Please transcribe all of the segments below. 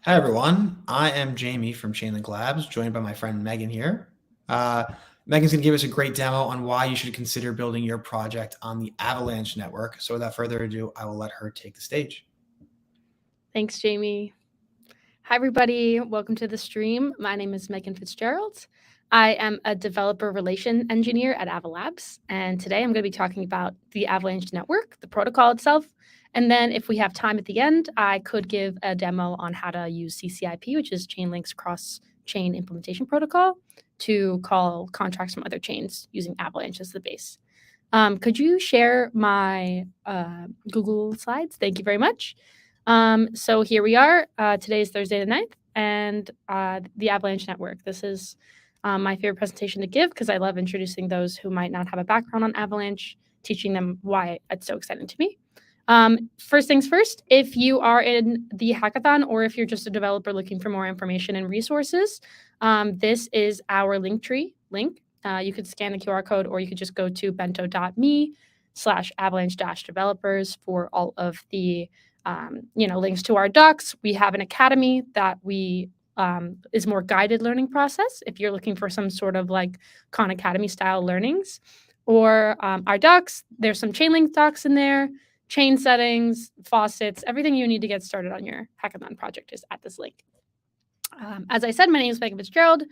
Hi everyone, I am Jamie from Chainlink Labs, joined by my friend Megan here. Uh, Megan's going to give us a great demo on why you should consider building your project on the Avalanche network. So without further ado, I will let her take the stage. Thanks, Jamie. Hi, everybody. Welcome to the stream. My name is Megan Fitzgerald. I am a developer relation engineer at Avalabs, and today I'm going to be talking about the Avalanche network, the protocol itself, and then if we have time at the end, I could give a demo on how to use CCIP, which is Chainlink's cross-chain implementation protocol, to call contracts from other chains using Avalanche as the base. Could you share my Google Slides? Thank you very much. So here we are. Today is Thursday the 9th, and the Avalanche Network. This is my favorite presentation to give because I love introducing those who might not have a background on Avalanche, teaching them why it's so exciting to me. First things first, if you are in the hackathon or if you're just a developer looking for more information and resources, this is our Linktree link. You could scan the QR code or you could just go to bento.me/avalanche-developers for all of the links to our docs. We have an academy that is more guided learning process if you're looking for some sort of like Khan Academy style learnings, or our docs. There's some Chainlink docs in there, chain settings, faucets, everything you need to get started on your hackathon project is at this link. As I said, my name is Megan Fitzgerald.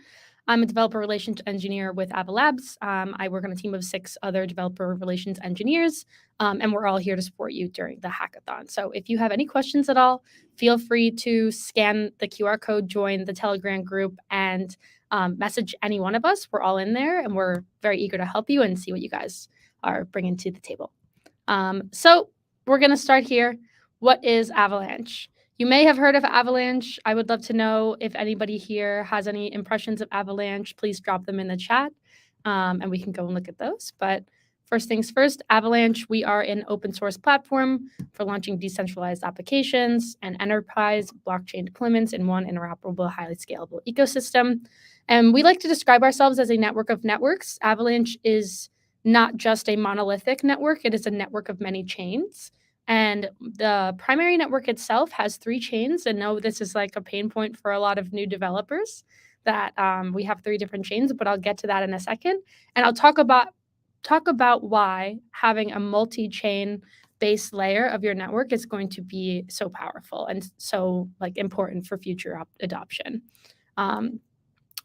I'm a developer relations engineer with Avalabs. I work on a team of 6 other developer relations engineers, and we're all here to support you during the hackathon. So if you have any questions at all, feel free to scan the QR code, join the Telegram group, and message any one of us. We're all in there, and we're very eager to help you and see what you guys are bringing to the table. So we're going to start here. What is Avalanche? You may have heard of Avalanche. I would love to know if anybody here has any impressions of Avalanche. Please drop them in the chat, and we can go and look at those. But first things first, Avalanche, we are an open source platform for launching decentralized applications and enterprise blockchain deployments in one interoperable, highly scalable ecosystem. And we like to describe ourselves as a network of networks. Avalanche is not just a monolithic network, it is a network of many chains. And the primary network itself has 3 chains. And no, this is like a pain point for a lot of new developers that we have 3 different chains, but I'll get to that in a second. And I'll talk about why having a multi-chain base layer of your network is going to be so powerful and so important for future adoption.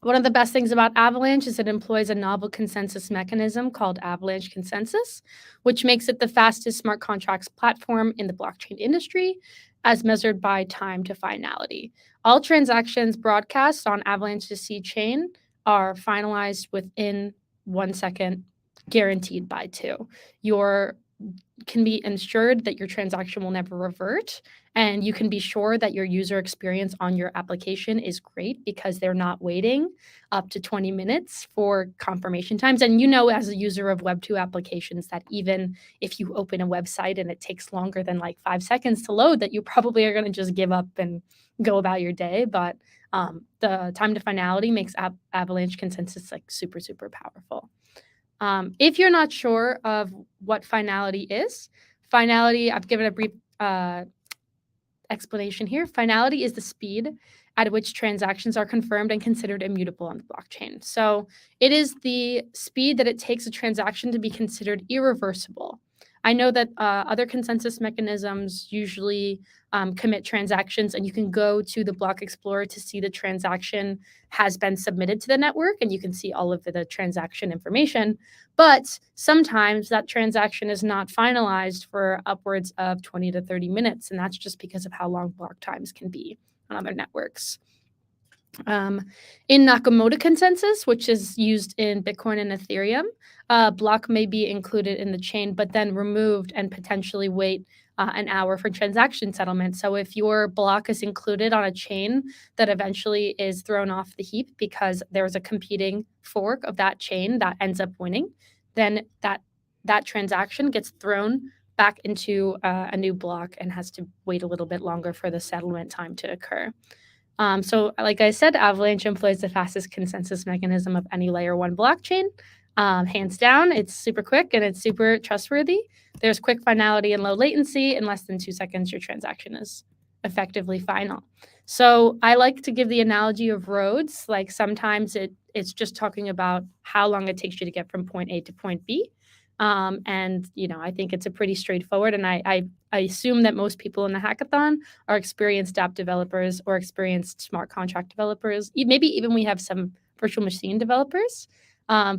One of the best things about Avalanche is it employs a novel consensus mechanism called Avalanche Consensus, which makes it the fastest smart contracts platform in the blockchain industry, as measured by time to finality. All transactions broadcast on Avalanche's C chain are finalized within 1 second, guaranteed by 2. You can be ensured that your transaction will never revert, and you can be sure that your user experience on your application is great because they're not waiting up to 20 minutes for confirmation times. And as a user of Web2 applications, that even if you open a website and it takes longer than 5 seconds to load, that you probably are going to just give up and go about your day. But the time to finality makes Avalanche Consensus super, super powerful. If you're not sure of what finality is, I've given a brief explanation here. Finality is the speed at which transactions are confirmed and considered immutable on the blockchain. So it is the speed that it takes a transaction to be considered irreversible. I know that other consensus mechanisms usually commit transactions, and you can go to the block explorer to see the transaction has been submitted to the network, and you can see all of the transaction information. But sometimes that transaction is not finalized for upwards of 20 to 30 minutes, and that's just because of how long block times can be on other networks. In Nakamoto consensus, which is used in Bitcoin and Ethereum, block may be included in the chain, but then removed and potentially wait an hour for transaction settlement. So if your block is included on a chain that eventually is thrown off the heap because there's a competing fork of that chain that ends up winning, then that transaction gets thrown back into a new block and has to wait a little bit longer for the settlement time to occur. So like I said, Avalanche employs the fastest consensus mechanism of any layer 1 blockchain. Hands down, it's super quick and it's super trustworthy. There's quick finality and low latency. In less than 2 seconds, your transaction is effectively final. So I like to give the analogy of roads. Like sometimes it's just talking about how long it takes you to get from point A to point B. And I think it's a pretty straightforward. And I assume that most people in the hackathon are experienced app developers or experienced smart contract developers. Maybe even we have some virtual machine developers.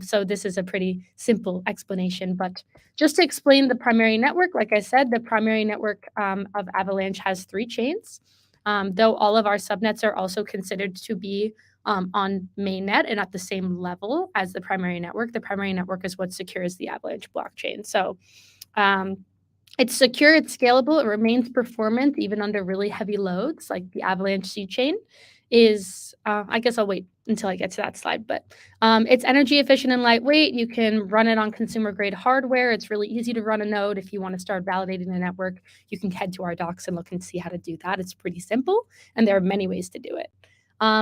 So this is a pretty simple explanation. But just to explain the primary network, like I said, the primary network of Avalanche has 3 chains. Though all of our subnets are also considered to be on mainnet and at the same level as the primary network. The primary network is what secures the Avalanche blockchain. So it's secure, it's scalable, it remains performant even under really heavy loads, like the Avalanche C chain is. I guess I'll wait until I get to that slide, but it's energy efficient and lightweight. You can run it on consumer grade hardware. It's really easy to run a node. If you want to start validating the network, you can head to our docs and look and see how to do that. It's pretty simple, and there are many ways to do it.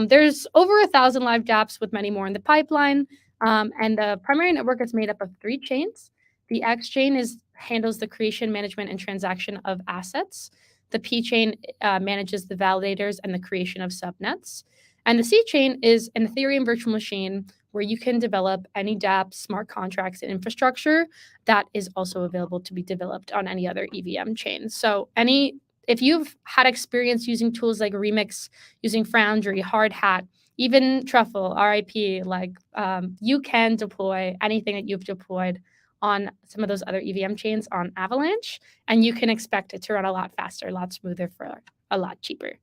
There's over 1,000 live dApps with many more in the pipeline, and the primary network is made up of 3 chains. The X chain handles the creation, management, and transaction of assets. The P chain manages the validators and the creation of subnets. And the C chain is an Ethereum virtual machine where you can develop any dApp, smart contracts, and infrastructure that is also available to be developed on any other EVM chain. So if you've had experience using tools like Remix, using Foundry, Hardhat, even Truffle, RIP, you can deploy anything that you've deployed on some of those other EVM chains on Avalanche, and you can expect it to run a lot faster, a lot smoother for a lot cheaper.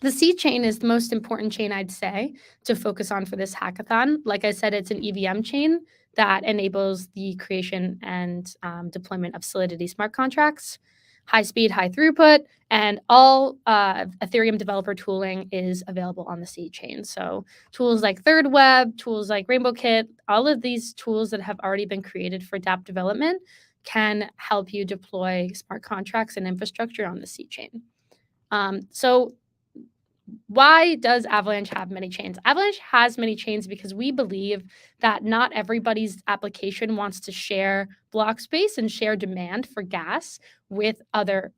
The C chain is the most important chain, I'd say, to focus on for this hackathon. Like I said, it's an EVM chain that enables the creation and deployment of Solidity smart contracts, high speed, high throughput, and all Ethereum developer tooling is available on the C chain. So tools like ThirdWeb, tools like RainbowKit, all of these tools that have already been created for dApp development can help you deploy smart contracts and infrastructure on the C chain. So why does Avalanche have many chains? Avalanche has many chains because we believe that not everybody's application wants to share block space and share demand for gas with other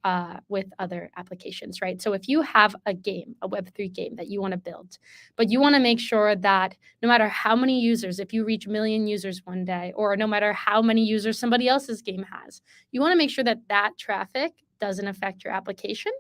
applications, right? So if you have a game, a Web3 game that you want to build, but you want to make sure that no matter how many users, if you reach 1 million users one day, or no matter how many users somebody else's game has, you want to make sure that that traffic doesn't affect your application.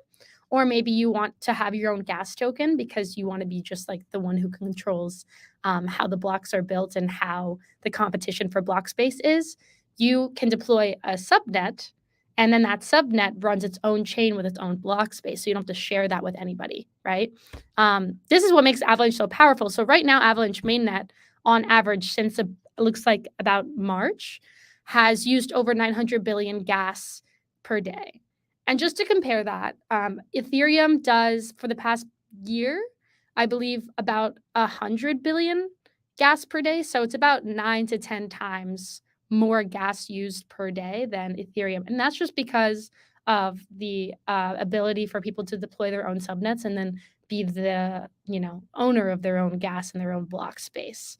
Or maybe you want to have your own gas token because you want to be just like the one who controls how the blocks are built and how the competition for block space is. You can deploy a subnet, and then that subnet runs its own chain with its own block space. So you don't have to share that with anybody, right? This is what makes Avalanche so powerful. So right now, Avalanche mainnet, on average, since it looks like about March, has used over 900 billion gas per day. And just to compare that, Ethereum does, for the past year, I believe about 100 billion gas per day. So it's about 9 to 10 times more gas used per day than Ethereum. And that's just because of the ability for people to deploy their own subnets and then be the owner of their own gas and their own block space.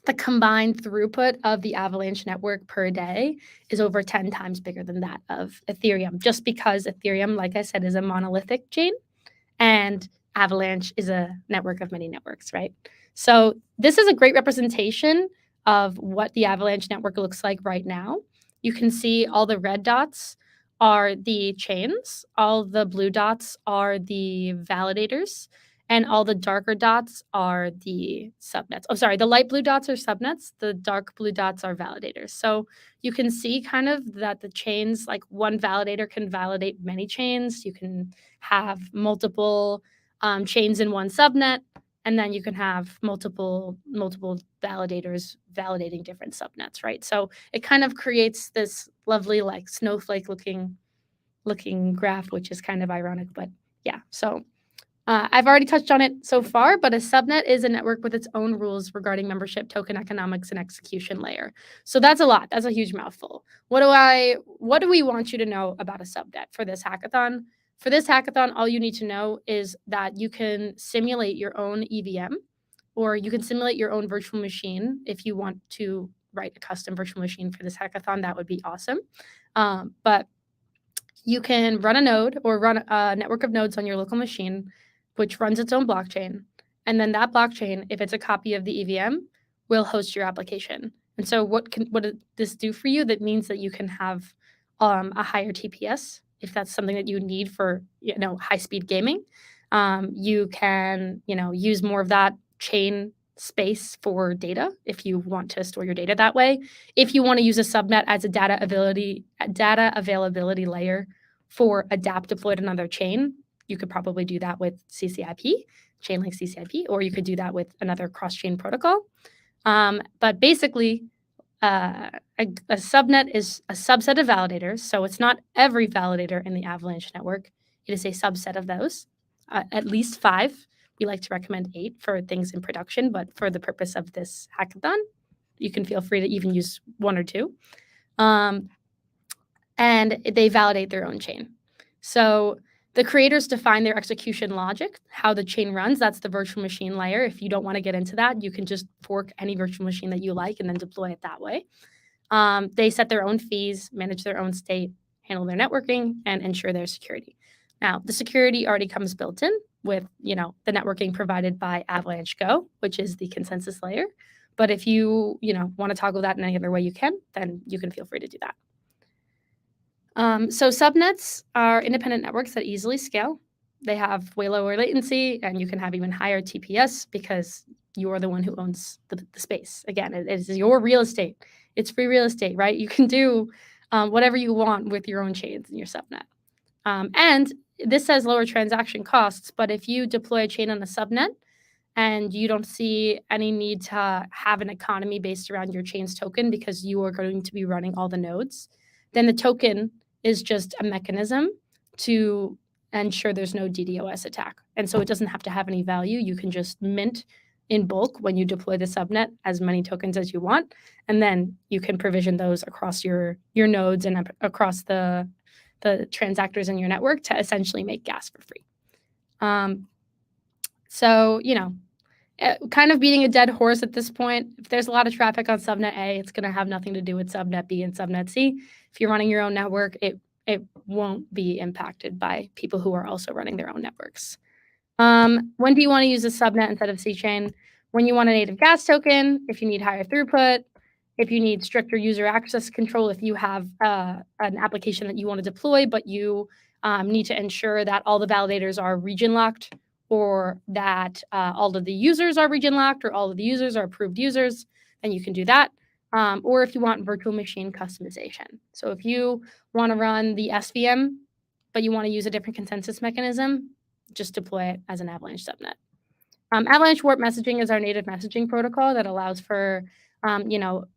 The combined throughput of the Avalanche network per day is over 10 times bigger than that of Ethereum, just because Ethereum, like I said, is a monolithic chain and Avalanche is a network of many networks, right? So this is a great representation of what the Avalanche network looks like right now. You can see all the red dots are the chains, all the blue dots are the validators, and all the darker dots are the subnets. Oh, sorry, the light blue dots are subnets, the dark blue dots are validators. So you can see kind of that the chains, like one validator can validate many chains. You can have multiple chains in one subnet, and then you can have multiple validators validating different subnets, right? So it kind of creates this lovely like snowflake looking graph, which is kind of ironic, but yeah. So I've already touched on it so far, but a subnet is a network with its own rules regarding membership, token economics, and execution layer. So that's a lot. That's a huge mouthful. What do we want you to know about a subnet for this hackathon? For this hackathon, all you need to know is that you can simulate your own EVM, or you can simulate your own virtual machine if you want to write a custom virtual machine for this hackathon. That would be awesome. But you can run a node or run a network of nodes on your local machine, which runs its own blockchain. And then that blockchain, if it's a copy of the EVM, will host your application. And so what does this do for you? That means that you can have a higher TPS if that's something that you need for high-speed gaming. You can use more of that chain space for data if you want to store your data that way. If you want to use a subnet as a data availability layer for a dApp deployed on another chain, you could probably do that with CCIP, Chainlink CCIP, or you could do that with another cross-chain protocol. But basically, a subnet is a subset of validators, so it's not every validator in the Avalanche network. It is a subset of those, at least 5. We like to recommend 8 for things in production, but for the purpose of this hackathon, you can feel free to even use 1 or 2. And they validate their own chain. So the creators define their execution logic, how the chain runs. That's the virtual machine layer. If you don't want to get into that, you can just fork any virtual machine that you like and then deploy it that way. They set their own fees, manage their own state, handle their networking, and ensure their security. Now, the security already comes built in with the networking provided by Avalanche Go, which is the consensus layer. But if you want to toggle that in any other way you can, then you can feel free to do that. So subnets are independent networks that easily scale. They have way lower latency, and you can have even higher TPS because you are the one who owns the space. Again, it is your real estate. It's free real estate, right? You can do whatever you want with your own chains in your subnet. And this says lower transaction costs, but if you deploy a chain on a subnet and you don't see any need to have an economy based around your chain's token because you are going to be running all the nodes, then the token is just a mechanism to ensure there's no DDoS attack. And so it doesn't have to have any value. You can just mint in bulk when you deploy the subnet as many tokens as you want, and then you can provision those across your nodes and across the transactors in your network to essentially make gas for free. So, kind of beating a dead horse at this point. If there's a lot of traffic on subnet A, it's going to have nothing to do with subnet B and subnet C. If you're running your own network, it won't be impacted by people who are also running their own networks. When do you want to use a subnet instead of C-chain? When you want a native gas token, if you need higher throughput, if you need stricter user access control, if you have an application that you want to deploy, but you need to ensure that all the validators are region locked, or that all of the users are region locked, or all of the users are approved users, then you can do that. Or if you want virtual machine customization. So if you want to run the SVM, but you want to use a different consensus mechanism, just deploy it as an Avalanche subnet. Avalanche Warp Messaging is our native messaging protocol that allows for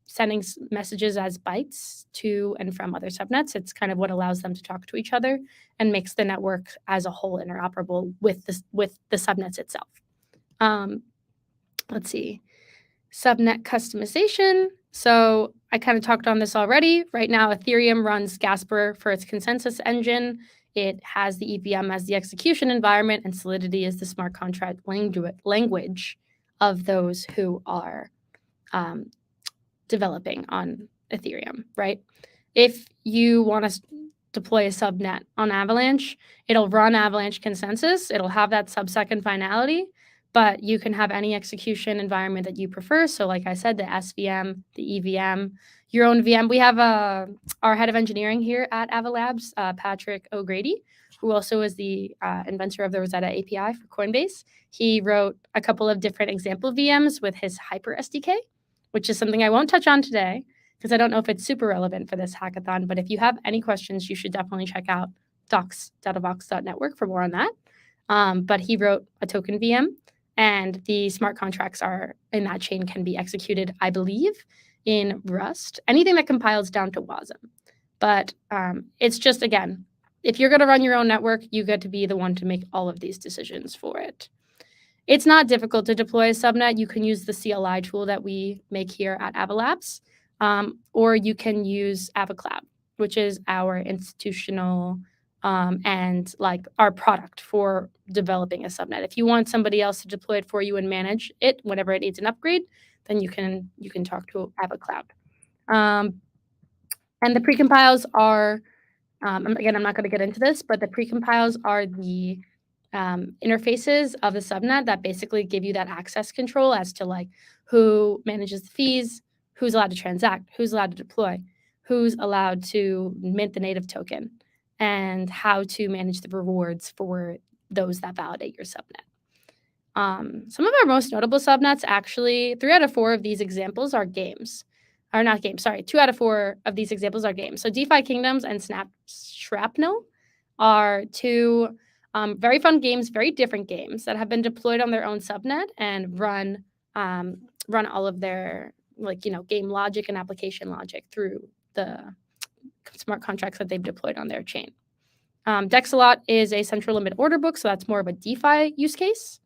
sending messages as bytes to and from other subnets. It's kind of what allows them to talk to each other and makes the network as a whole interoperable with the subnets itself. Let's see. Subnet customization. So I kind of talked on this already. Right now, Ethereum runs Gasper for its consensus engine. It has the EVM as the execution environment, and Solidity is the smart contract language of those who are developing on Ethereum, right? If you want to deploy a subnet on Avalanche, it'll run Avalanche consensus. It'll have that sub-second finality, but you can have any execution environment that you prefer. So like I said, the SVM, the EVM, your own VM. We have our head of engineering here at Avalabs, Patrick O'Grady, who also is the inventor of the Rosetta API for Coinbase. He wrote a couple of different example VMs with his Hyper SDK, which is something I won't touch on today because I don't know if it's super relevant for this hackathon. But if you have any questions, you should definitely check out docs.avox.network for more on that. But he wrote a token VM, and the smart contracts are in that chain can be executed, I believe, in Rust. Anything that compiles down to WASM. But it's just, again, if you're going to run your own network, you get to be the one to make all of these decisions for it. It's not difficult to deploy a subnet. You can use the CLI tool that we make here at Avalabs, or you can use AvaCloud, which is our institutional and like our product for developing a subnet. If you want somebody else to deploy it for you and manage it whenever it needs an upgrade, then you can talk to AvaCloud. And the precompiles are Again, I'm not going to get into this, but the precompiles are the interfaces of the subnet that basically give you that access control as to like who manages the fees, who's allowed to transact, who's allowed to deploy, who's allowed to mint the native token, and how to manage the rewards for those that validate your subnet. Some of our most notable subnets, actually, 3 out of 4 of these examples are games. Or not games, sorry. 2 out of 4 of these examples are games. So DeFi Kingdoms and Shrapnel are 2 very fun games, very different games that have been deployed on their own subnet and run all of their game logic and application logic through the smart contracts that they've deployed on their chain. Dexalot is a central limit order book, so that's more of a DeFi use case.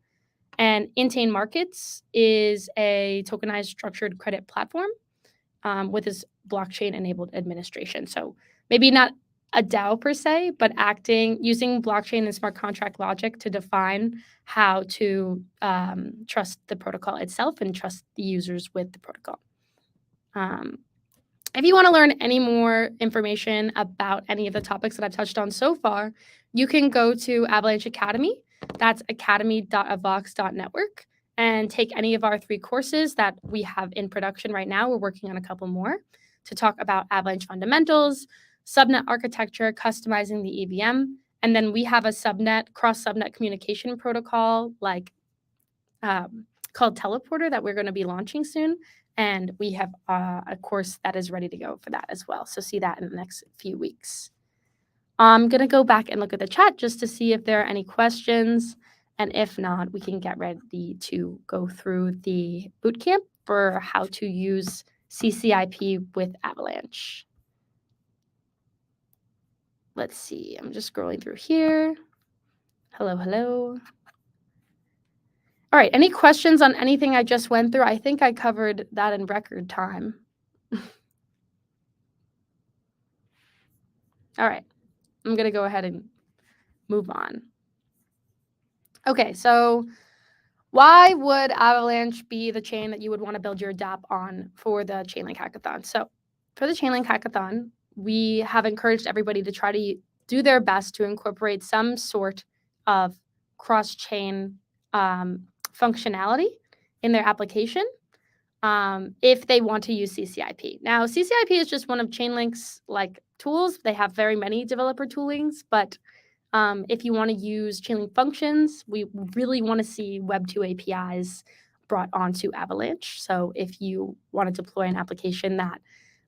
And Intain Markets is a tokenized structured credit platform with this blockchain-enabled administration. So maybe not a DAO per se, but using blockchain and smart contract logic to define how to trust the protocol itself and trust the users with the protocol. If you want to learn any more information about any of the topics that I've touched on so far, you can go to Avalanche Academy. That's academy.avox.network, and take any of our 3 courses that we have in production right now. We're working on a couple more to talk about Avalanche fundamentals, subnet architecture, customizing the EVM, and then we have a cross-subnet communication protocol called Teleporter that we're going to be launching soon. And we have a course that is ready to go for that as well. So see that in the next few weeks. I'm going to go back and look at the chat just to see if there are any questions. And if not, we can get ready to go through the bootcamp for how to use CCIP with Avalanche. Let's see. I'm just scrolling through here. Hello. All right. Any questions on anything I just went through? I think I covered that in record time. All right. I'm going to go ahead and move on. Okay. So why would Avalanche be the chain that you would want to build your dApp on for the Chainlink Hackathon? So for the Chainlink Hackathon, we have encouraged everybody to try to do their best to incorporate some sort of cross-chain functionality in their application if they want to use CCIP. Now, CCIP is just one of Chainlink's tools. They have very many developer toolings, but if you want to use Chainlink functions, we really want to see Web2 APIs brought onto Avalanche. So if you want to deploy an application that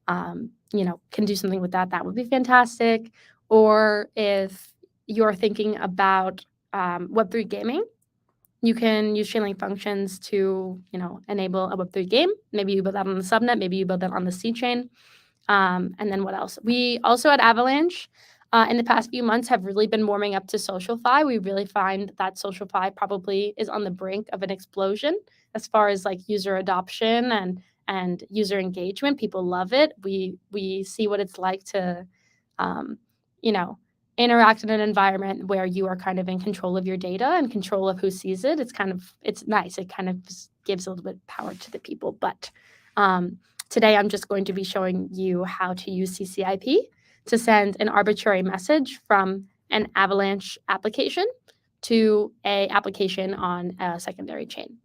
can do something with that, that would be fantastic. Or if you're thinking about Web3 gaming, you can use Chainlink functions to, enable a Web3 game. Maybe you build that on the subnet. Maybe you build that on the C chain. And then what else? We also at Avalanche, in the past few months, have really been warming up to SocialFi. We really find that SocialFi probably is on the brink of an explosion as far as user adoption and user engagement. People love it. We see what it's like to, interact in an environment where you are kind of in control of your data and control of who sees it. It's nice. It kind of gives a little bit of power to the people. But today I'm just going to be showing you how to use CCIP to send an arbitrary message from an Avalanche application to an application on a secondary chain.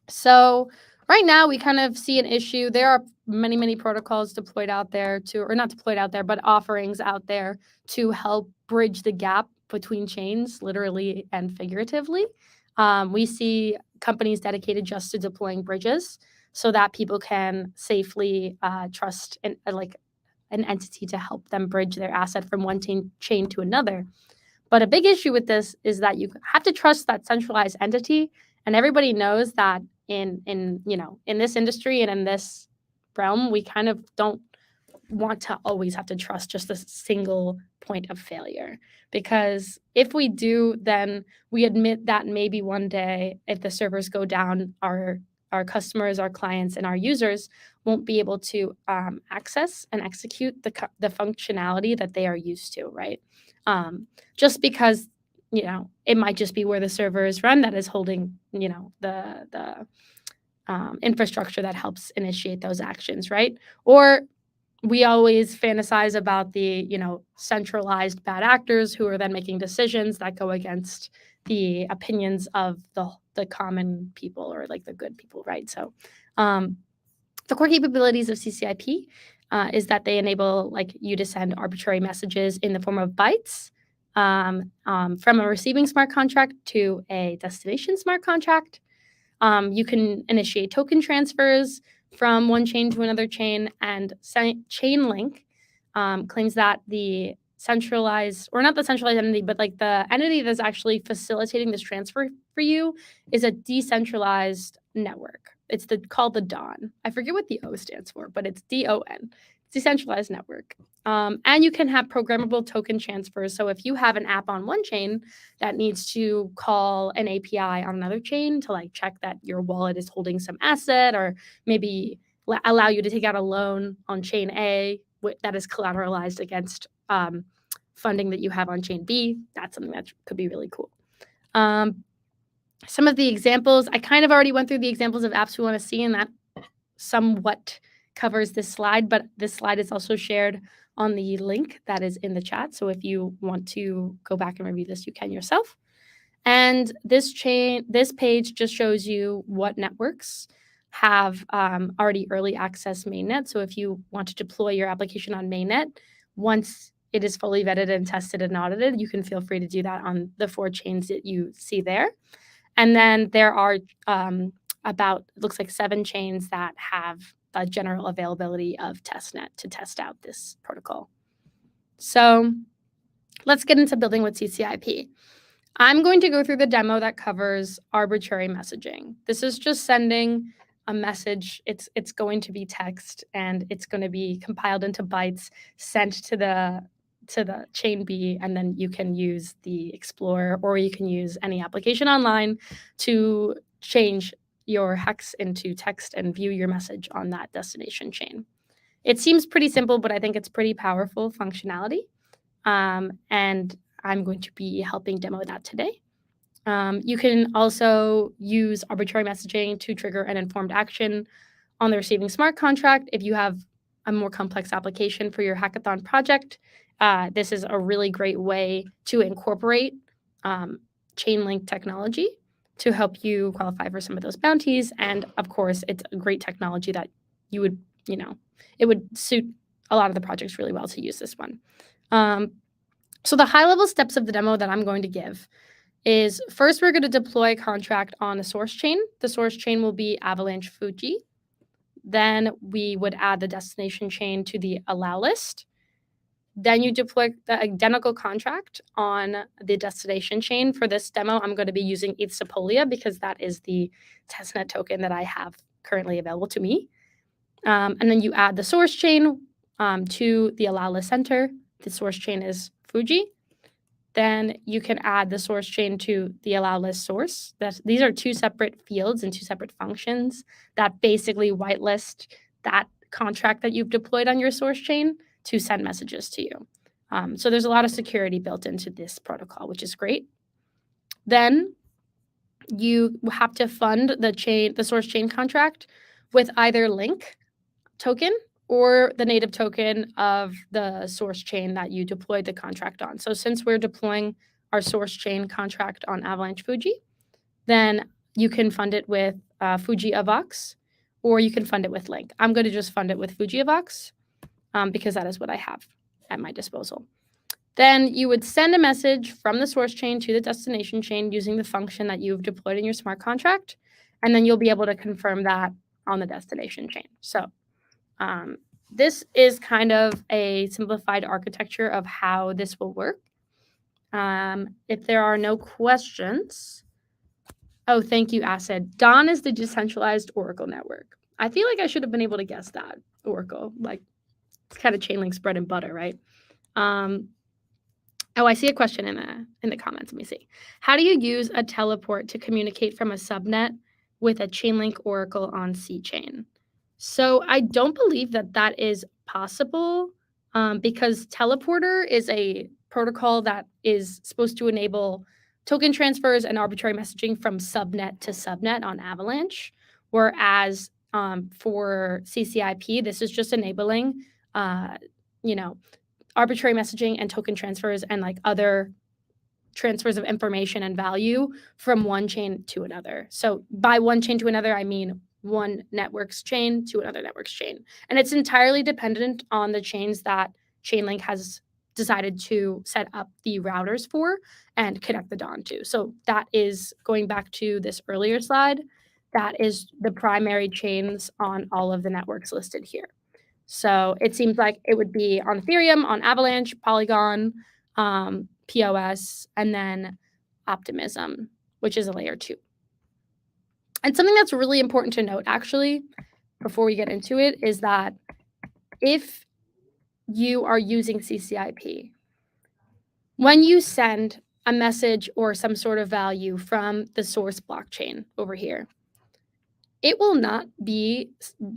So right now we kind of see an issue. There are many protocols deployed out there or not deployed out there, but offerings out there to help bridge the gap between chains, literally and figuratively. We see companies dedicated just to deploying bridges so that people can safely trust an entity to help them bridge their asset from one chain to another. But a big issue with this is that you have to trust that centralized entity, and everybody knows that in this industry and in this realm, we kind of don't want to always have to trust just a single point of failure. Because if we do, then we admit that maybe one day, if the servers go down, our customers, our clients, and our users won't be able to access and execute the functionality that they are used to, right? Just because, it might just be where the server is run that is holding, the infrastructure that helps initiate those actions, right? Or we always fantasize about the, centralized bad actors who are then making decisions that go against the opinions of the common people, or like the good people, right? So the core capabilities of CCIP is that they enable like you to send arbitrary messages in the form of bytes from a receiving smart contract to a destination smart contract. You can initiate token transfers from one chain to another chain, and Chainlink claims that the centralized, or not the centralized entity, but like the entity that's actually facilitating this transfer for you is a decentralized network. It's called the DON. I forget what the O stands for, but it's DON, decentralized network. And you can have programmable token transfers. So if you have an app on one chain that needs to call an API on another chain to like check that your wallet is holding some asset, or maybe allow you to take out a loan on chain A that is collateralized against funding that you have on chain B, that's something that could be really cool. Some of the examples, I kind of already went through the examples of apps we want to see, and that somewhat covers this slide, but this slide is also shared on the link that is in the chat. So if you want to go back and review this, you can yourself. And this page just shows you what networks have already early access mainnet. So if you want to deploy your application on mainnet, once it is fully vetted and tested and audited, you can feel free to do that on the 4 chains that you see there. And then there are it looks like 7 chains that have a general availability of testnet to test out this protocol. So let's get into building with CCIP. I'm going to go through the demo that covers arbitrary messaging. This is just sending a message. It's going to be text, and it's going to be compiled into bytes, sent to the chain B, and then you can use the Explorer, or you can use any application online to change your hex into text and view your message on that destination chain. It seems pretty simple, but I think it's pretty powerful functionality. And I'm going to be helping demo that today. You can also use arbitrary messaging to trigger an informed action on the receiving smart contract. If you have a more complex application for your hackathon project, this is a really great way to incorporate Chainlink technology to help you qualify for some of those bounties. And of course, it's a great technology that you would, it would suit a lot of the projects really well to use this one. So the high-level steps of the demo that I'm going to give is, first, we're going to deploy a contract on a source chain. The source chain will be Avalanche Fuji. Then we would add the destination chain to the allow list. Then you deploy the identical contract on the destination chain. For this demo, I'm going to be using ETH Sepolia because that is the testnet token that I have currently available to me. And then you add the source chain to the allow list center. The source chain is Fuji. Then you can add the source chain to the allow list source. These are 2 separate fields and 2 separate functions that basically whitelist that contract that you've deployed on your source chain to send messages to you. So there's a lot of security built into this protocol, which is great. Then you have to fund the source chain contract with either Link token or the native token of the source chain that you deployed the contract on. So since we're deploying our source chain contract on Avalanche Fuji, then you can fund it with Fuji Avox, or you can fund it with Link. I'm going to just fund it with Fuji Avox because that is what I have at my disposal. Then you would send a message from the source chain to the destination chain using the function that you've deployed in your smart contract, and then you'll be able to confirm that on the destination chain. So this is kind of a simplified architecture of how this will work. If there are no questions, oh, thank you, Acid. Dawn is the decentralized Oracle network. I feel like I should have been able to guess that. Oracle, like, it's kind of Chainlink's bread and butter, right? Oh, I see a question in the comments. Let me see. How do you use a teleport to communicate from a subnet with a Chainlink Oracle on C-Chain? So I don't believe that is possible because Teleporter is a protocol that is supposed to enable token transfers and arbitrary messaging from subnet to subnet on Avalanche, whereas for CCIP, this is just enabling you know, arbitrary messaging and token transfers and like other transfers of information and value from one chain to another. So by one chain to another, I mean one network's chain to another network's chain. And it's entirely dependent on the chains that Chainlink has decided to set up the routers for and connect the DON to. So that is going back to this earlier slide. That is the primary chains on all of the networks listed here. So it seems like it would be on Ethereum, on Avalanche, Polygon, POS, and then Optimism, which is a layer 2. And something that's really important to note, actually, before we get into it, is that if you are using CCIP, when you send a message or some sort of value from the source blockchain over here, it will not be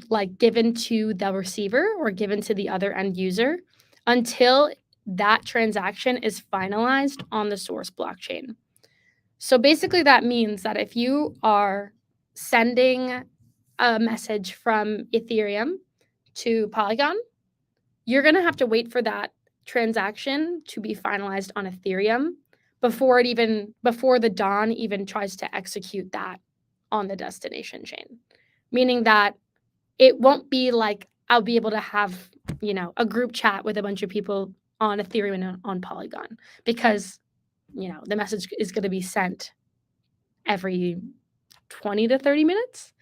like given to the receiver or given to the other end user until that transaction is finalized on the source blockchain. So basically that means that if you are sending a message from Ethereum to Polygon, you're going to have to wait for that transaction to be finalized on Ethereum before the DON even tries to execute that on the destination chain, meaning that it won't be like I'll be able to have, a group chat with a bunch of people on Ethereum and on Polygon, because, the message is going to be sent every 20 to 30 minutes.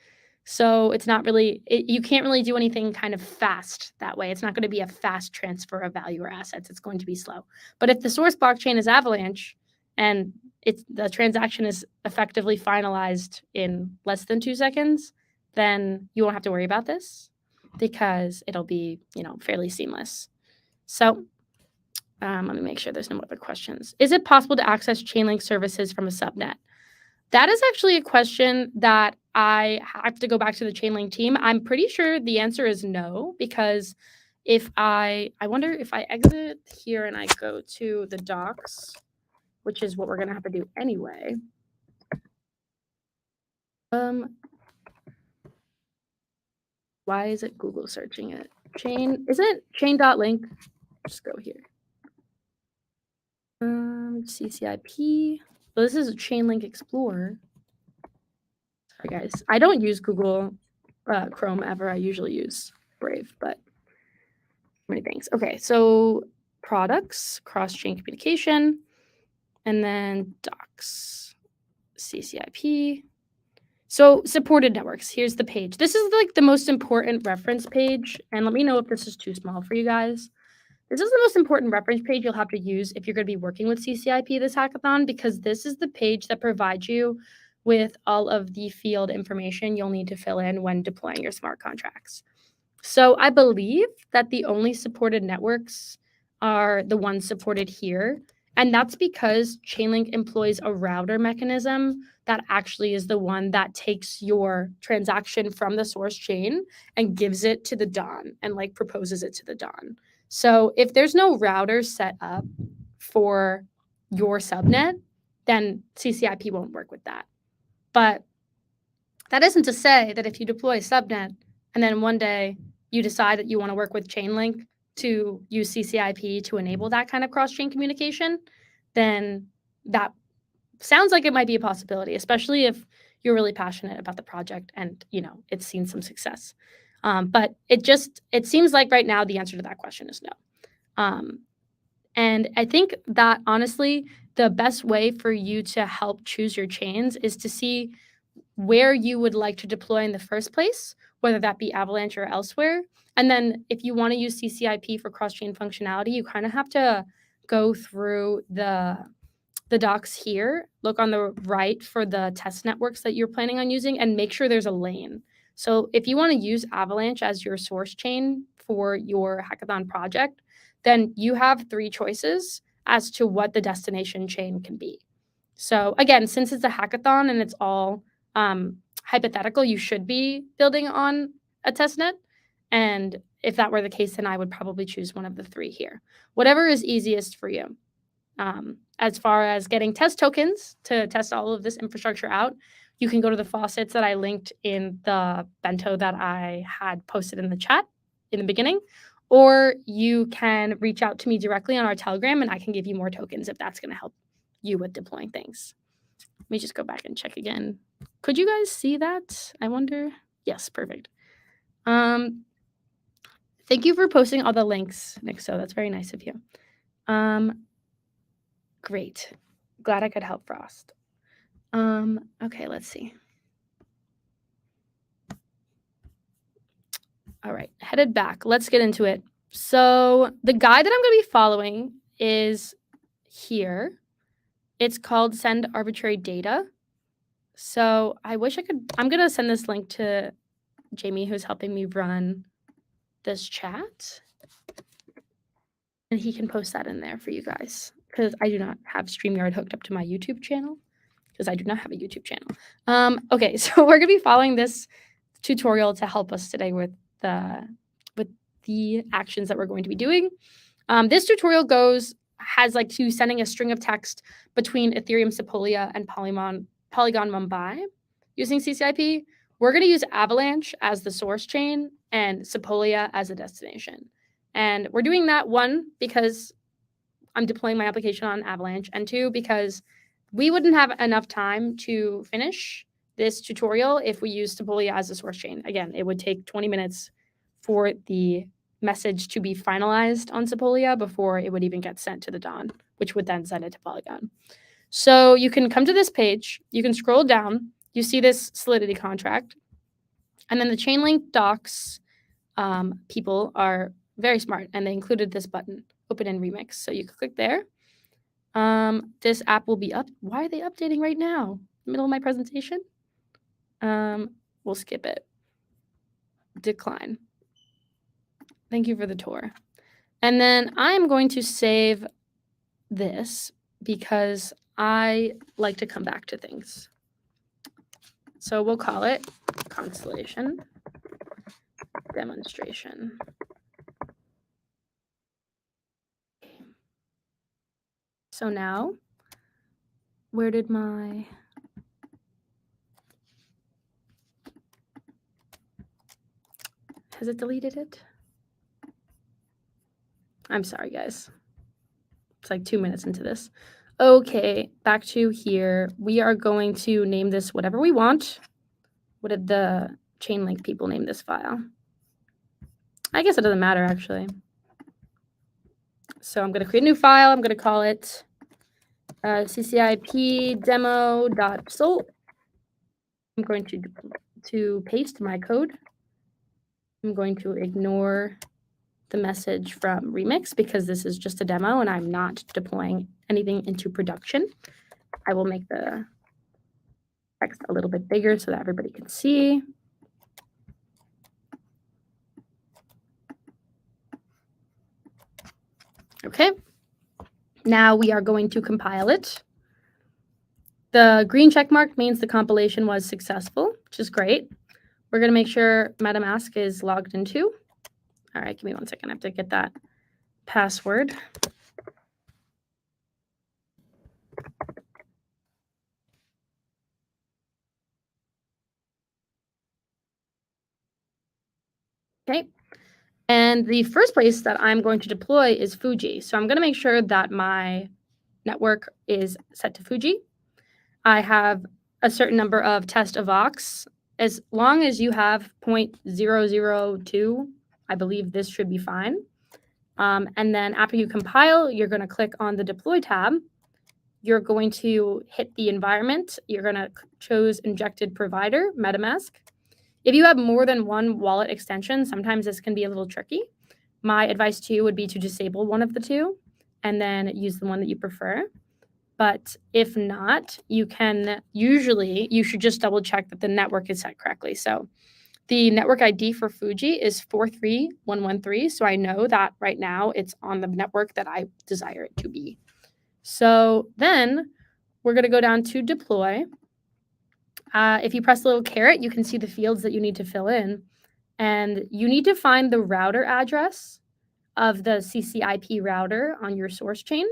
So it's not really, you can't really do anything kind of fast that way. It's not going to be a fast transfer of value or assets. It's going to be slow. But if the source blockchain is Avalanche and the transaction is effectively finalized in less than 2 seconds, then you won't have to worry about this because it'll be, fairly seamless. So let me make sure there's no other questions. Is it possible to access Chainlink services from a subnet? That is actually a question that I have to go back to the Chainlink team. I'm pretty sure the answer is no, because if I wonder if I exit here and I go to the docs, which is what we're going to have to do anyway. Why is it Google searching it? Isn't it chain.link? Just go here. CCIP. Well, this is a Chainlink Explorer. Sorry, guys. I don't use Google Chrome ever. I usually use Brave, but many things. Okay, so products, cross-chain communication, and then docs, CCIP. So supported networks. Here's the page. This is like the most important reference page, and let me know if this is too small for you guys. This is the most important reference page you'll have to use if you're going to be working with CCIP this hackathon, because this is the page that provides you with all of the field information you'll need to fill in when deploying your smart contracts. So I believe that the only supported networks are the ones supported here. And that's because Chainlink employs a router mechanism that actually is the one that takes your transaction from the source chain and gives it to the DON and like proposes it to the DON. So if there's no router set up for your subnet, then CCIP won't work with that. But that isn't to say that if you deploy a subnet and then one day you decide that you want to work with Chainlink to use CCIP to enable that kind of cross-chain communication, then that sounds like it might be a possibility, especially if you're really passionate about the project and, it's seen some success. But it seems like right now the answer to that question is no. And I think that honestly, the best way for you to help choose your chains is to see where you would like to deploy in the first place, whether that be Avalanche or elsewhere. And then if you want to use CCIP for cross-chain functionality, you kind of have to go through the docs here, look on the right for the test networks that you're planning on using, and make sure there's a lane. So if you want to use Avalanche as your source chain for your hackathon project, then you have 3 choices as to what the destination chain can be. So again, since it's a hackathon and it's all hypothetical, you should be building on a testnet. And if that were the case, then I would probably choose one of the 3 here. Whatever is easiest for you. As far as getting test tokens to test all of this infrastructure out, you can go to the faucets that I linked in the bento that I had posted in the chat in the beginning, or you can reach out to me directly on our Telegram and I can give you more tokens if that's going to help you with deploying things. Let me just go back and check again. Could you guys see that? I wonder. Yes, perfect. Thank you for posting all the links, Nick. So that's very nice of you. Great. Glad I could help Frost. Okay, let's see. All right, headed back. Let's get into it. So the guide that I'm going to be following is here. It's called Send Arbitrary Data. So I wish I could, I'm going to send this link to Jamie, who's helping me run this chat. And he can post that in there for you guys, because I do not have StreamYard hooked up to my YouTube channel, because I do not have a YouTube channel. Okay, so we're going to be following this tutorial to help us today with the actions that we're going to be doing. This tutorial has like to sending a string of text between Ethereum Sepolia and Polygon Mumbai using CCIP. We're going to use Avalanche as the source chain and Sepolia as a destination. And we're doing that, one, because I'm deploying my application on Avalanche, and two, because we wouldn't have enough time to finish this tutorial if we use Sepolia as a source chain. Again, it would take 20 minutes for the message to be finalized on Sepolia before it would even get sent to the Dawn, which would then send it to Polygon. So you can come to this page, you can scroll down, you see this Solidity contract, and then the Chainlink docs people are very smart, and they included this button, Open in Remix. So you can click there. This app will be up. Why are they updating right now? Middle of my presentation? We'll skip it. Decline. Thank you for the tour. And then I'm going to save this because I like to come back to things. So we'll call it Constellation Demonstration. So now, where did my... Has it deleted it? I'm sorry, guys. It's like 2 minutes into this. Okay, back to here. We are going to name this whatever we want. What did the Chainlink people name this file? I guess it doesn't matter, actually. So I'm going to create a new file. I'm going to call it CCIP demo.sol. I'm going to paste my code. I'm going to ignore the message from Remix because this is just a demo and I'm not deploying anything into production. I will make the text a little bit bigger so that everybody can see. Okay. Now we are going to compile it. The green check mark means the compilation was successful, which is great. We're going to make sure MetaMask is logged into. All right, give me 1 second. I have to get that password. Okay. And the first place that I'm going to deploy is Fuji. So I'm going to make sure that my network is set to Fuji. I have a certain number of test avocs. As long as you have 0.002, I believe this should be fine. And then after you compile, you're going to click on the deploy tab. You're going to hit the environment. You're going to choose injected provider, MetaMask. If you have more than one wallet extension, sometimes this can be a little tricky. My advice to you would be to disable one of the two and then use the one that you prefer. But if not, you should just double check that the network is set correctly. So the network ID for Fuji is 43113. So I know that right now it's on the network that I desire it to be. So then we're going to go down to deploy. If you press the little caret, you can see the fields that you need to fill in. And you need to find the router address of the CCIP router on your source chain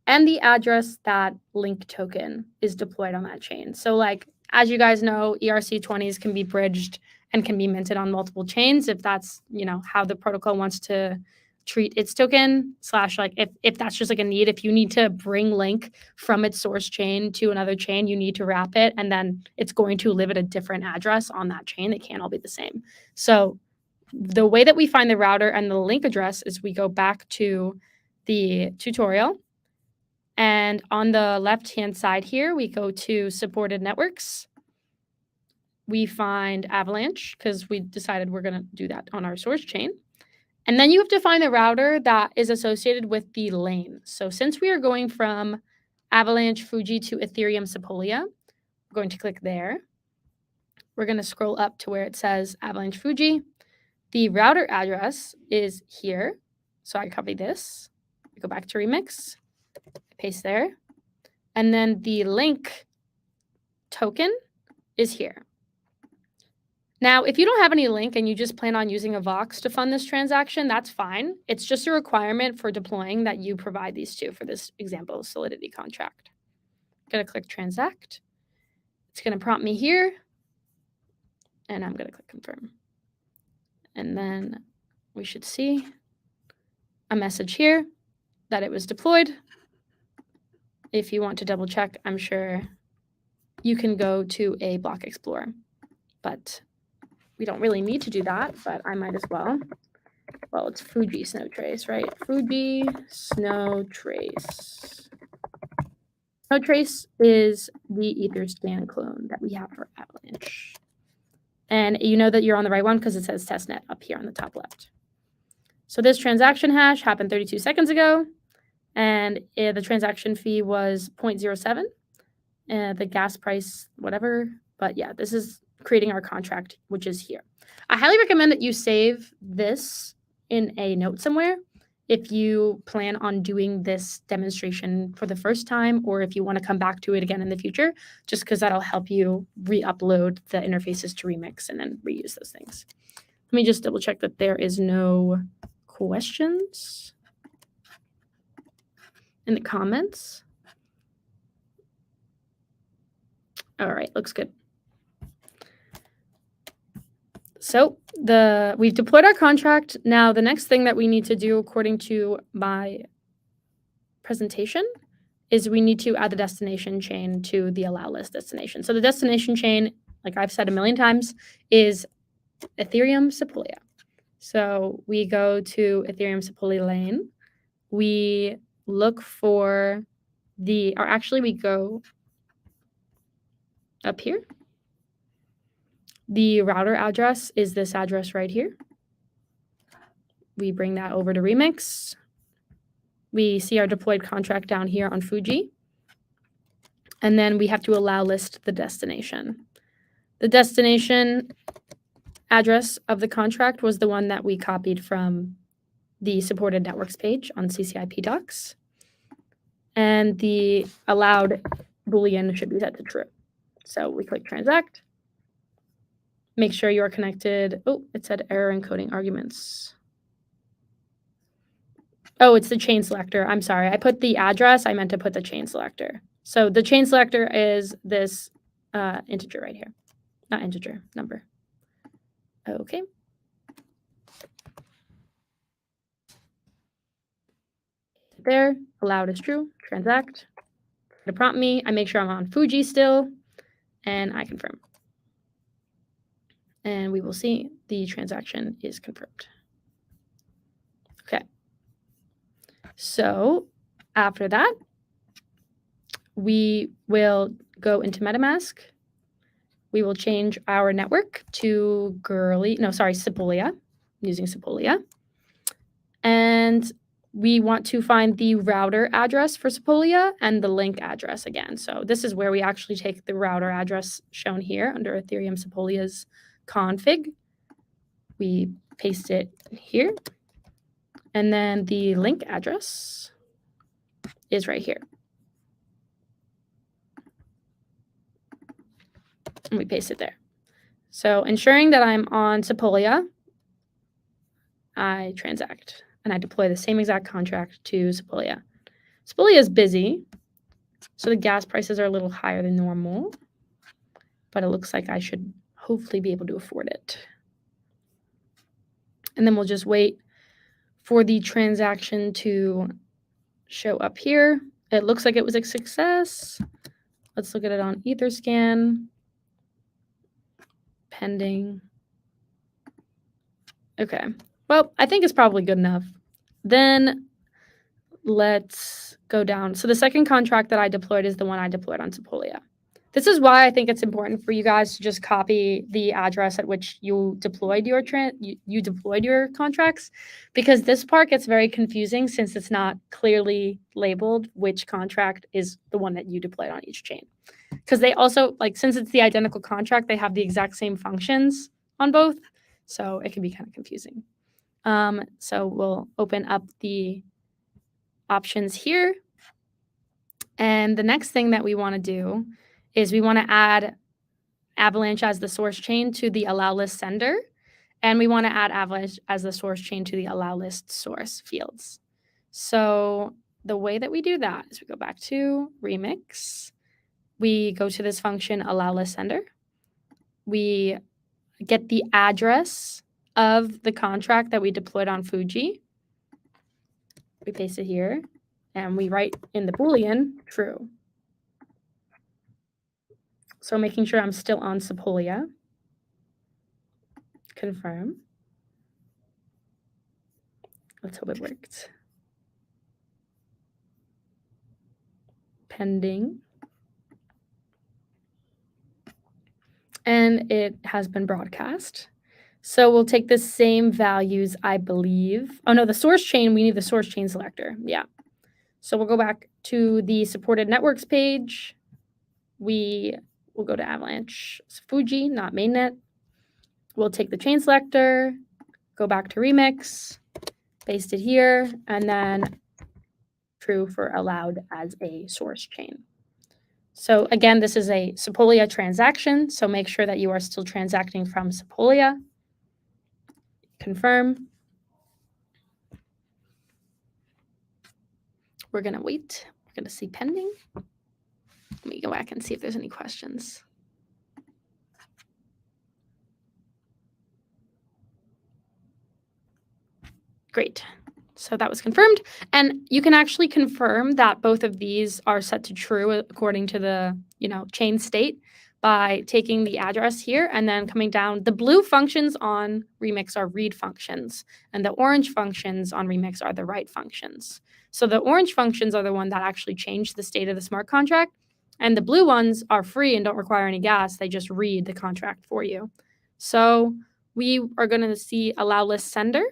and the address that link token is deployed on that chain. So like, as you guys know, ERC20s can be bridged and can be minted on multiple chains if that's, how the protocol wants to treat its token, / like if that's just like a need. If you need to bring Link from its source chain to another chain, you need to wrap it, and then it's going to live at a different address on that chain. They can't all be the same. So the way that we find the router and the link address is we go back to the tutorial, and on the left-hand side here, we go to supported networks. We find Avalanche because we decided we're going to do that on our source chain. And then you have to find the router that is associated with the lane. So since we are going from Avalanche Fuji to Ethereum Sepolia, we're going to click there. We're going to scroll up to where it says Avalanche Fuji. The router address is here. So I copy this. I go back to Remix, paste there. And then the link token is here. Now, if you don't have any link and you just plan on using a Vox to fund this transaction, that's fine. It's just a requirement for deploying that you provide these two for this example Solidity contract. I'm going to click Transact. It's going to prompt me here, and I'm going to click Confirm. And then we should see a message here that it was deployed. If you want to double check, I'm sure you can go to a block explorer, but we don't really need to do that, but I might as well. Well, it's Fuji Snow Trace, right? Fuji Snow Trace. Snow Trace is the Etherscan clone that we have for Avalanche. And you know that you're on the right one because it says testnet up here on the top left. So this transaction hash happened 32 seconds ago, and the transaction fee was 0.07. The gas price, whatever. But yeah, this is creating our contract, which is here. I highly recommend that you save this in a note somewhere if you plan on doing this demonstration for the first time, or if you want to come back to it again in the future, just because that'll help you re-upload the interfaces to Remix and then reuse those things. Let me just double check that there is no questions in the comments. All right, looks good. So we've deployed our contract. Now, the next thing that we need to do, according to my presentation, is we need to add the destination chain to the allow list destination. So the destination chain, like I've said a million times, is Ethereum Sepolia. So we go to Ethereum Sepolia lane. We look for we go up here. The router address is this address right here. We bring that over to Remix. We see our deployed contract down here on Fuji. And then we have to allow list the destination. The destination address of the contract was the one that we copied from the supported networks page on CCIP docs. And the allowed Boolean should be set to true. So we click Transact. Make sure you are connected. Oh, it said error encoding arguments. Oh, it's the chain selector. I'm sorry. I put the address. I meant to put the chain selector. So the chain selector is this integer right here. Not integer, number. Okay. There, allowed is true. Transact. To prompt me, I make sure I'm on Fuji still, and I confirm. And we will see the transaction is confirmed. Okay. So after that, we will go into MetaMask. We will change our network to Sepolia. I'm using Sepolia. And we want to find the router address for Sepolia and the link address again. So this is where we actually take the router address shown here under Ethereum Sepolia's config. We paste it here. And then the link address is right here. And we paste it there. So ensuring that I'm on Sepolia, I transact and I deploy the same exact contract to Sepolia. Sepolia is busy, so the gas prices are a little higher than normal, but it looks like I should hopefully be able to afford it. And then we'll just wait for the transaction to show up here. It looks like it was a success. Let's look at it on Etherscan. Pending. Okay. Well, I think it's probably good enough. Then let's go down. So the second contract that I deployed is the one I deployed on Sepolia. This is why I think it's important for you guys to just copy the address at which you deployed your deployed your contracts, because this part gets very confusing since it's not clearly labeled which contract is the one that you deployed on each chain. Because they also, like, since it's the identical contract, they have the exact same functions on both, so it can be kind of confusing. So we'll open up the options here, and the next thing that we want to do is we want to add Avalanche as the source chain to the allow list sender, and we want to add Avalanche as the source chain to the allow list source fields. So the way that we do that is we go back to Remix, we go to this function allow list sender, we get the address of the contract that we deployed on Fuji, we paste it here, and we write in the Boolean true. So making sure I'm still on Sepolia. Confirm. Let's hope it worked. Pending. And it has been broadcast. So we'll take the same values, I believe. Oh no, the source chain, we need the source chain selector. Yeah. So we'll go back to the supported networks page. We will go to Avalanche Fuji, not mainnet. We'll take the chain selector, go back to Remix, paste it here, and then true for allowed as a source chain. So again, this is a Sepolia transaction, so make sure that you are still transacting from Sepolia. Confirm. We're going to wait. We're going to see pending. Let me go back and see if there's any questions. Great. So that was confirmed. And you can actually confirm that both of these are set to true according to the, chain state by taking the address here and then coming down. The blue functions on Remix are read functions, and the orange functions on Remix are the write functions. So the orange functions are the one that actually change the state of the smart contract, and the blue ones are free and don't require any gas. They just read the contract for you. So we are going to see allow list sender.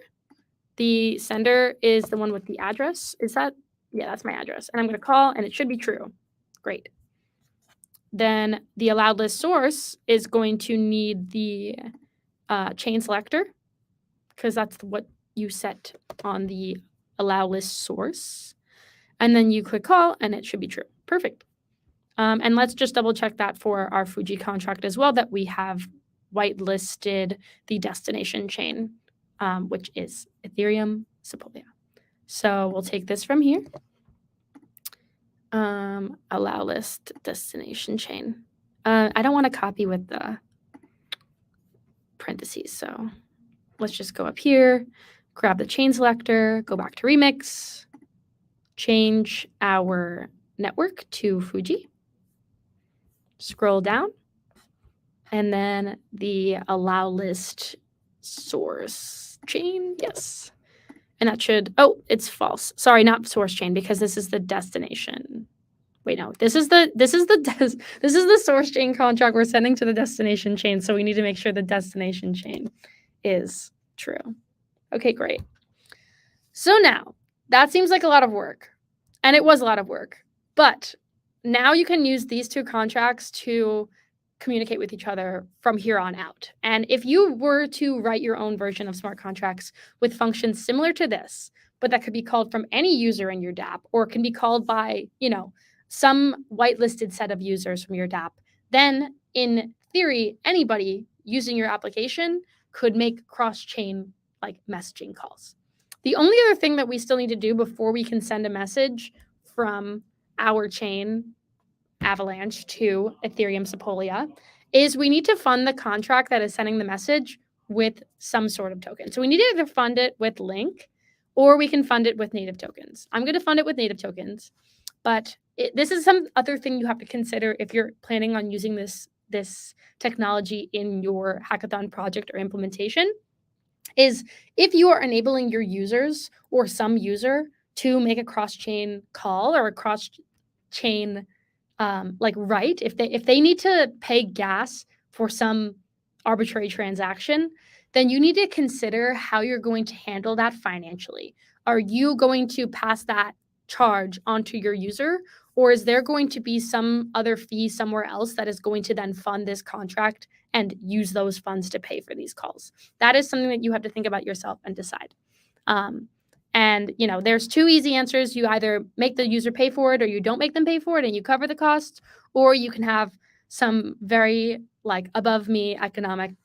The sender is the one with the address. Is that? Yeah, that's my address. And I'm going to call, and it should be true. Great. Then the allowed list source is going to need the chain selector, because that's what you set on the allow list source. And then you click call, and it should be true. Perfect. And let's just double check that for our Fuji contract as well, that we have whitelisted the destination chain, which is Ethereum Sepolia. So we'll take this from here. Allow list destination chain. I don't want to copy with the parentheses, so let's just go up here, grab the chain selector, go back to Remix, change our network to Fuji, scroll down, and then the allow list source chain, yes. And that should, it's false. Sorry, not source chain, because this is the destination. Wait, no, this is the source chain contract we're sending to the destination chain. So we need to make sure the destination chain is true. Okay, great. So now that seems like a lot of work, and it was a lot of work, but now you can use these two contracts to communicate with each other from here on out. And if you were to write your own version of smart contracts with functions similar to this, but that could be called from any user in your dApp, or can be called by, some whitelisted set of users from your dApp, then in theory, anybody using your application could make cross-chain messaging calls. The only other thing that we still need to do before we can send a message from our chain Avalanche to Ethereum Sepolia is we need to fund the contract that is sending the message with some sort of token. So we need to either fund it with Link or we can fund it with native tokens. I'm going to fund it with native tokens, but this is some other thing you have to consider if you're planning on using this technology in your hackathon project or implementation, is if you are enabling your users or some user to make a cross-chain call or a cross-chain right, if they need to pay gas for some arbitrary transaction, then you need to consider how you're going to handle that financially. Are you going to pass that charge onto your user, or is there going to be some other fee somewhere else that is going to then fund this contract and use those funds to pay for these calls? That is something that you have to think about yourself and decide. And there's two easy answers. You either make the user pay for it or you don't make them pay for it and you cover the costs, or you can have some very above me economic,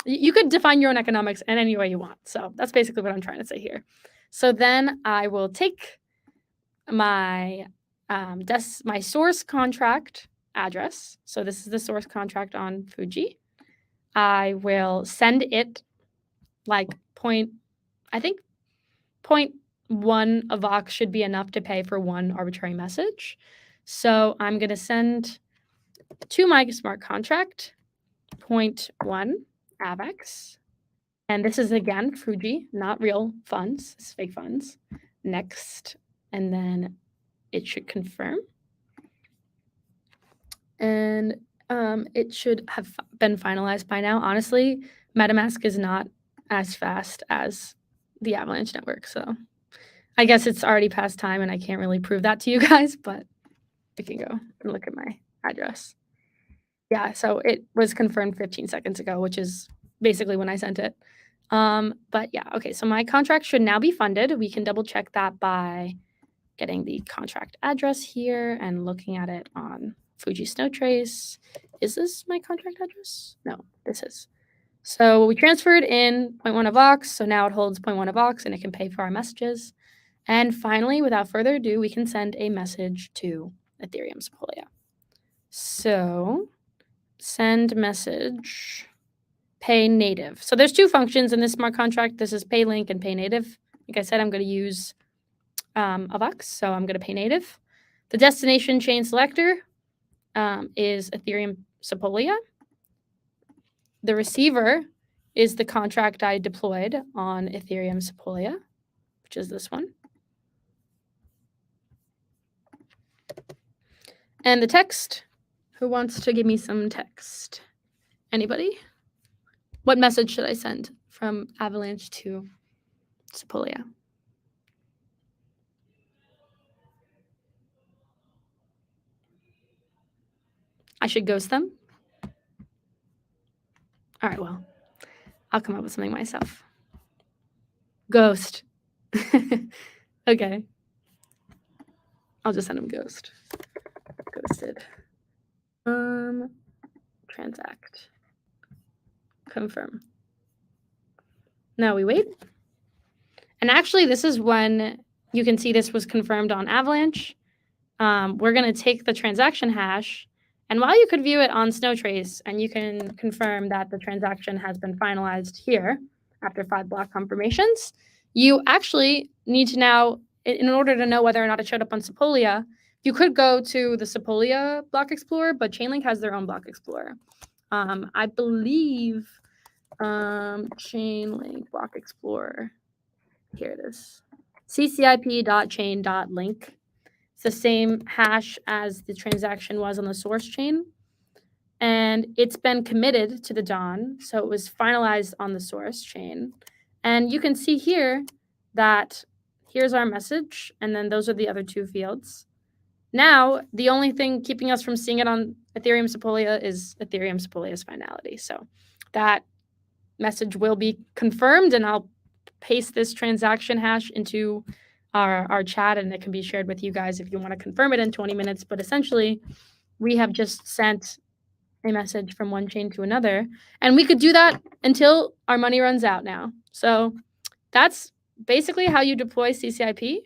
you could define your own economics in any way you want. So that's basically what I'm trying to say here. So then I will take my my source contract address. So this is the source contract on Fuji. I will send it I think 0.1 Avax should be enough to pay for one arbitrary message. So I'm going to send to my smart contract 0.1 Avax. And this is, again, Fuji, not real funds. It's fake funds. Next. And then it should confirm. And it should have been finalized by now. Honestly, MetaMask is not as fast as the Avalanche network. So I guess it's already past time and I can't really prove that to you guys, but we can go and look at my address. Yeah, so it was confirmed 15 seconds ago, which is basically when I sent it. But yeah, okay, so my contract should now be funded. We can double check that by getting the contract address here and looking at it on Fuji Snowtrace. Is this my contract address? No, this is. So we transferred in 0.1 Avax, so now it holds 0.1 Avax and it can pay for our messages. And finally, without further ado, we can send a message to Ethereum Sepolia. So send message, pay native. So there's two functions in this smart contract. This is pay link and pay native. Like I said, I'm going to use Avax, so I'm going to pay native. The destination chain selector is Ethereum Sepolia. The receiver is the contract I deployed on Ethereum Sepolia, which is this one. And the text, who wants to give me some text? Anybody? What message should I send from Avalanche to Sepolia? I should ghost them? All right, well, I'll come up with something myself. Ghost. Okay. I'll just send them ghost. Ghosted. Transact. Confirm. Now we wait. And actually, this is when you can see this was confirmed on Avalanche. We're going to take the transaction hash. And while you could view it on Snowtrace and you can confirm that the transaction has been finalized here after 5 block confirmations, you actually need to now, in order to know whether or not it showed up on Sepolia, you could go to the Sepolia block explorer, but Chainlink has their own block explorer. I believe Chainlink block explorer, here it is, ccip.chain.link. It's the same hash as the transaction was on the source chain. And it's been committed to the Dawn, so it was finalized on the source chain. And you can see here that here's our message, and then those are the other two fields. Now, the only thing keeping us from seeing it on Ethereum Sepolia is Ethereum Sepolia's finality. So that message will be confirmed, and I'll paste this transaction hash into our chat, and it can be shared with you guys if you want to confirm it in 20 minutes. But essentially, we have just sent a message from one chain to another, and we could do that until our money runs out now. So that's basically how you deploy CCIP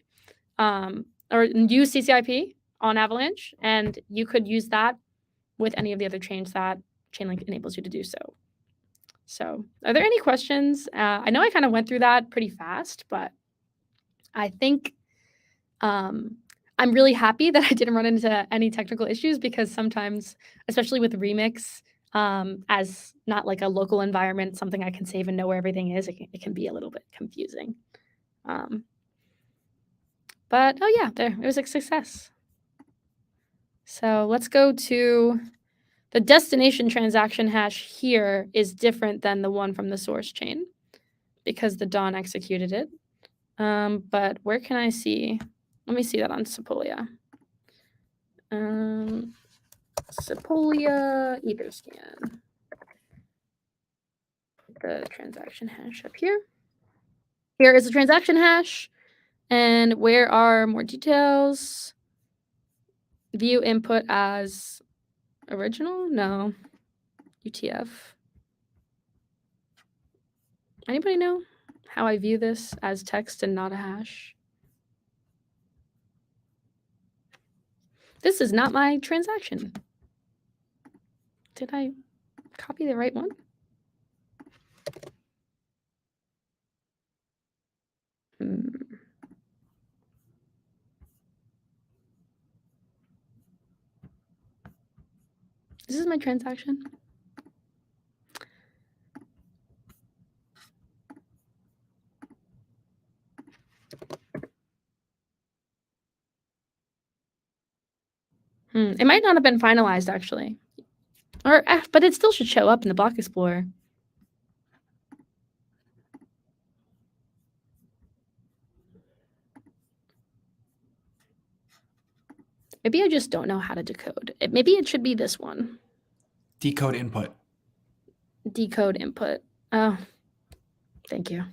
or use CCIP on Avalanche, and you could use that with any of the other chains that Chainlink enables you to do so. So are there any questions? I know I kind of went through that pretty fast, but I think I'm really happy that I didn't run into any technical issues, because sometimes, especially with Remix, as not like a local environment, something I can save and know where everything is, it can be a little bit confusing. But oh yeah, there, it was a success. So let's go to the destination transaction hash. Here is different than the one from the source chain because the Dawn executed it. But where can I see? Let me see that on Sepolia. Sepolia Etherscan. The transaction hash up here. Here is the transaction hash. And where are more details? View input as original? No. UTF. Anybody know how I view this as text and not a hash? This is not my transaction. Did I copy the right one? This is my transaction. It might not have been finalized, actually. Or, but it still should show up in the Block Explorer. Maybe I just don't know how to decode. Maybe it should be this one. Decode input. Decode input. Oh, thank you.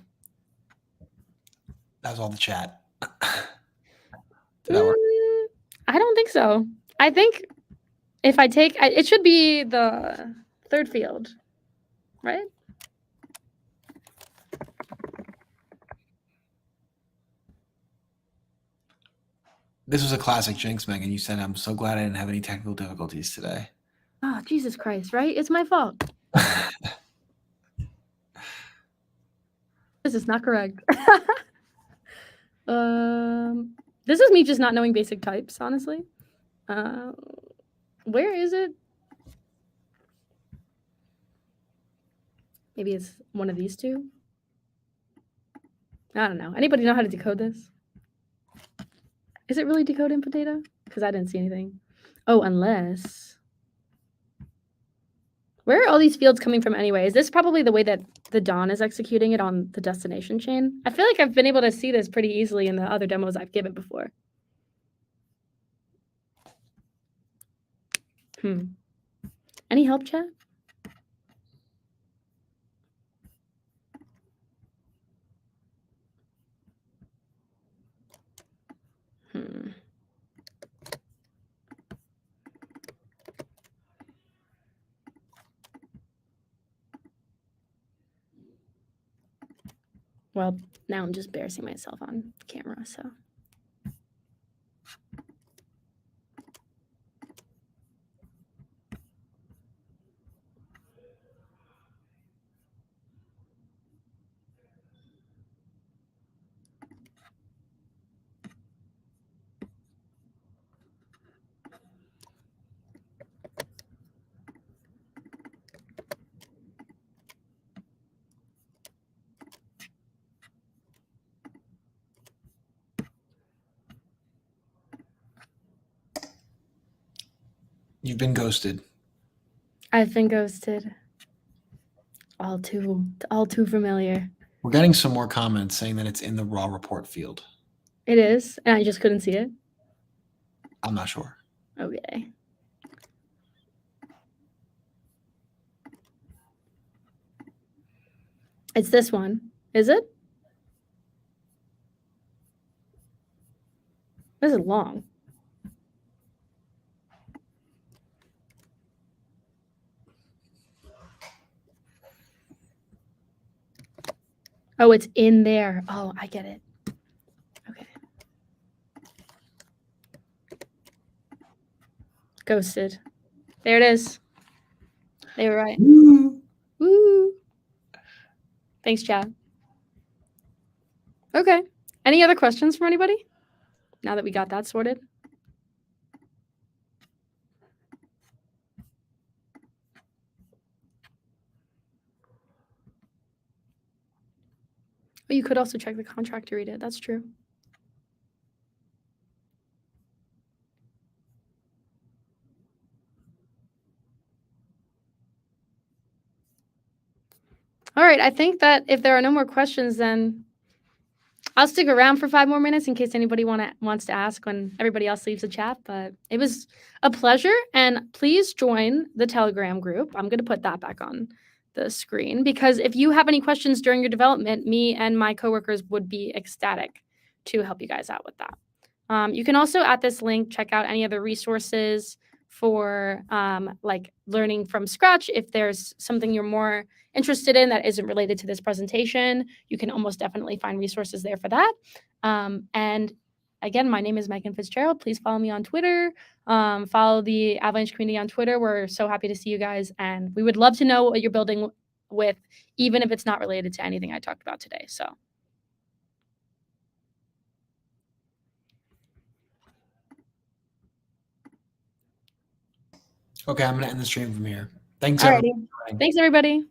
That was all the chat. Did that work? I don't think so. I think if I take, it should be the third field, right? This was a classic jinx, Megan. You said, I'm so glad I didn't have any technical difficulties today. Oh, Jesus Christ, right? It's my fault. This is not correct. This is me just not knowing basic types, honestly. Where is it? Maybe it's one of these two. I don't know. Anybody know how to decode this? Is it really decode input data? Because I didn't see anything. Oh, unless. Where are all these fields coming from anyway? Is this probably the way that the Dawn is executing it on the destination chain? I feel like I've been able to see this pretty easily in the other demos I've given before. Any help, chat? Well, now I'm just embarrassing myself on camera, so. You've been ghosted. I've been ghosted. All too familiar. We're getting some more comments saying that it's in the raw report field. It is, and I just couldn't see it. I'm not sure. Okay. It's this one. Is it? This is long. Oh, it's in there. Oh, I get it. Okay. Ghosted. There it is. They were right. Woo. Woo. Thanks, Chad. Okay. Any other questions from anybody? Now that we got that sorted. Oh, you could also check the contract to read it. That's true. All right. I think that if there are no more questions, then I'll stick around for 5 more minutes in case anybody wants to ask when everybody else leaves the chat. But it was a pleasure. And please join the Telegram group. I'm going to put that back on the screen because if you have any questions during your development, me and my coworkers would be ecstatic to help you guys out with that. You can also, at this link, check out any other resources for like learning from scratch. If there's something you're more interested in that isn't related to this presentation, you can almost definitely find resources there for that. And again, my name is Megan Fitzgerald. Please follow me on Twitter. Follow the Avalanche community on Twitter. We're so happy to see you guys. And we would love to know what you're building with, even if it's not related to anything I talked about today. So. Okay, I'm going to end the stream from here. Thanks, Alrighty. everyone. Thanks, everybody.